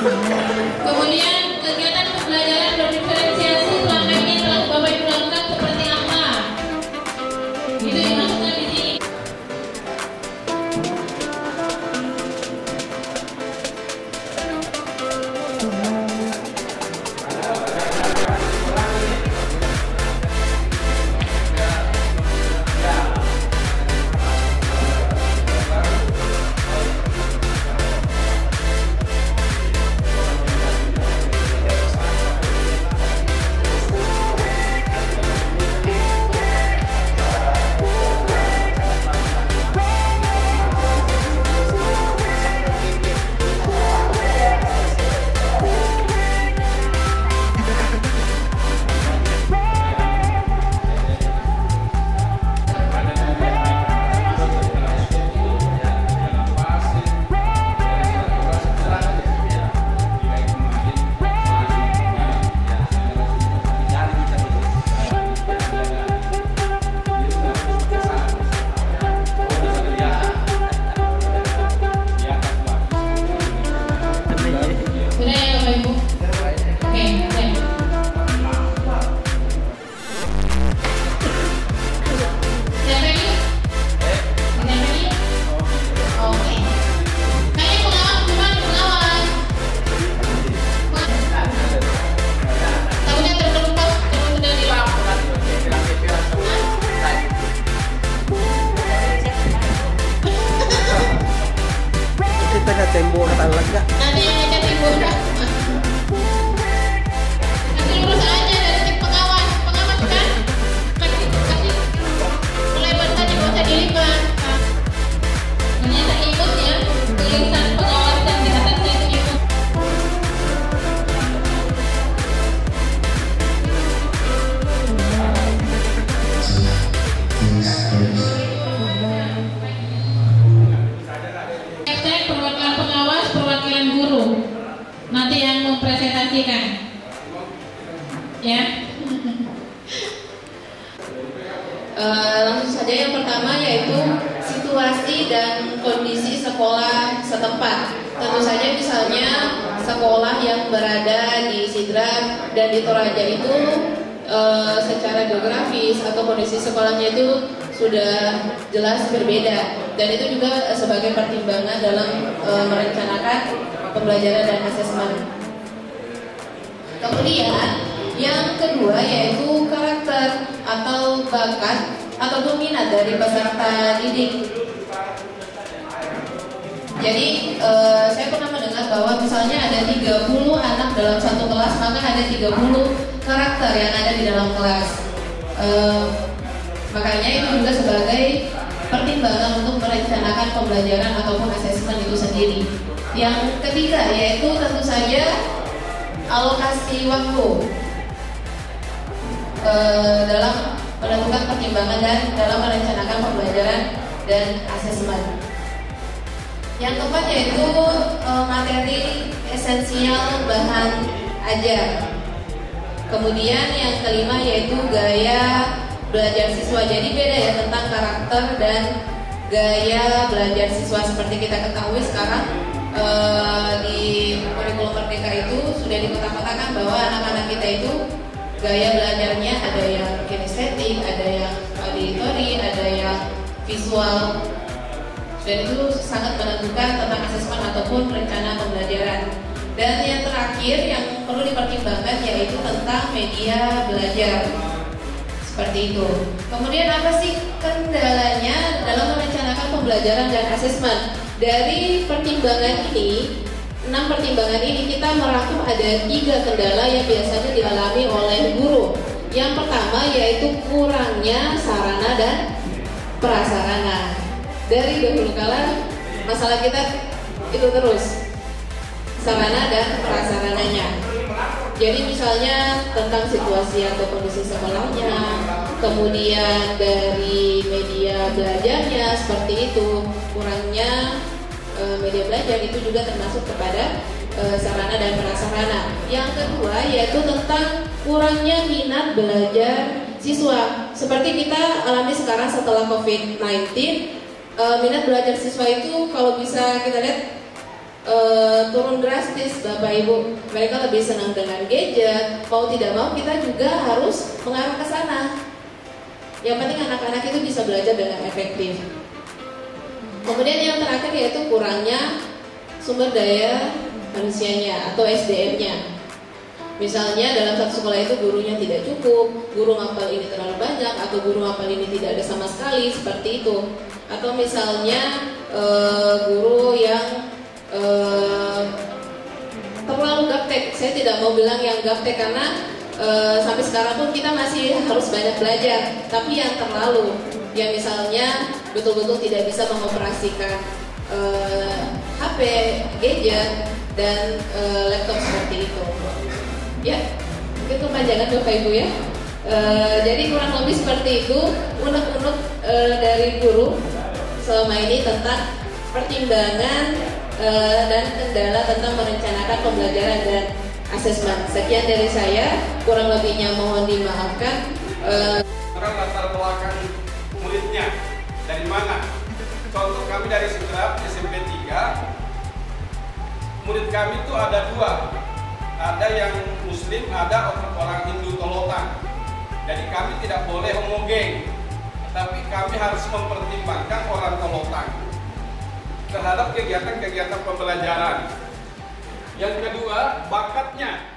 Kemudian kegiatan pembelajaran berdiferensiasi selama ini telah Bapak Ibu lakukan seperti apa? Itu dimaksudkan di sini. Tembok talaga. Nanti yang ngecat ibu nanti lurus aja dari tim pengawas kan? Kasih melebar saja, nggak usah dilipat. Ternyata ikut ya, tulisan pengawas dan di atasnya itu ikut. Perwakilan pengawas, perwakilan guru nanti yang mempresentasikan ya. Langsung saja yang pertama yaitu situasi dan kondisi sekolah setempat. Tentu saja misalnya sekolah yang berada di Sidrap dan di Toraja itu secara geografis atau kondisi sekolahnya itu sudah jelas berbeda, dan itu juga sebagai pertimbangan dalam merencanakan pembelajaran dan asesmen. Kemudian yang kedua yaitu karakter atau bakat atau minat dari peserta didik. Jadi saya pernah mendengar bahwa misalnya ada 30 anak dalam satu kelas, maka ada 30 karakter yang ada di dalam kelas. Makanya itu juga sebagai pertimbangan untuk merencanakan pembelajaran ataupun asesmen itu sendiri. Yang ketiga yaitu tentu saja alokasi waktu dalam menentukan pertimbangan dan dalam merencanakan pembelajaran dan asesmen. Yang keempat yaitu materi esensial bahan ajar. Kemudian yang kelima yaitu gaya belajar siswa. Jadi beda ya tentang karakter dan gaya belajar siswa. Seperti kita ketahui sekarang di kurikulum Merdeka itu sudah dikotak-kotakan bahwa anak-anak kita itu gaya belajarnya ada yang kinestetik, ada yang auditory, ada yang visual, dan itu sangat menentukan tentang asesmen ataupun rencana pembelajaran. Dan yang terakhir yang perlu dipertimbangkan yaitu tentang media belajar. Seperti itu. Kemudian apa sih kendalanya dalam merencanakan pembelajaran dan asesmen? Dari pertimbangan ini, 6 pertimbangan ini kita merangkum ada 3 kendala yang biasanya dialami oleh guru. Yang pertama yaitu kurangnya sarana dan prasarana. Dari dahulu kala masalah kita itu terus sarana dan prasarananya. Jadi misalnya tentang situasi atau kondisi sekolahnya, kemudian dari media belajarnya seperti itu, kurangnya media belajar itu juga termasuk kepada sarana dan prasarana. Yang kedua yaitu tentang kurangnya minat belajar siswa. Seperti kita alami sekarang setelah COVID-19, minat belajar siswa itu kalau bisa kita lihat turun drastis Bapak Ibu. Mereka lebih senang dengan gadget. Mau tidak mau kita juga harus mengarah ke sana. Yang penting anak-anak itu bisa belajar dengan efektif. Kemudian yang terakhir yaitu kurangnya sumber daya manusianya atau SDM-nya. Misalnya dalam satu sekolah itu gurunya tidak cukup, guru ngapal ini terlalu banyak, atau guru ngapal ini tidak ada sama sekali, seperti itu. Atau misalnya guru yang terlalu gaptek. Saya tidak mau bilang yang gaptek karena sampai sekarang pun kita masih harus banyak belajar. Tapi yang terlalu, ya misalnya betul-betul tidak bisa mengoperasikan HP, gadget, dan laptop seperti itu. Ya, mungkin kepanjangan Bapak Ibu ya. Jadi kurang lebih seperti itu unek-unek dari guru selama ini tentang pertimbangan dan kendala tentang merencanakan pembelajaran dan asesmen. Sekian dari saya, kurang lebihnya mohon dimaafkan. Latar belakang muridnya dari mana? Contoh kami dari Sidrap SMP 3, murid kami itu ada dua. Ada yang Muslim, ada orang Hindu Tolotan. Jadi kami tidak boleh homogen, tapi kami harus mempertimbangkan orang Tolotan terhadap kegiatan-kegiatan pembelajaran. Yang kedua, bakatnya.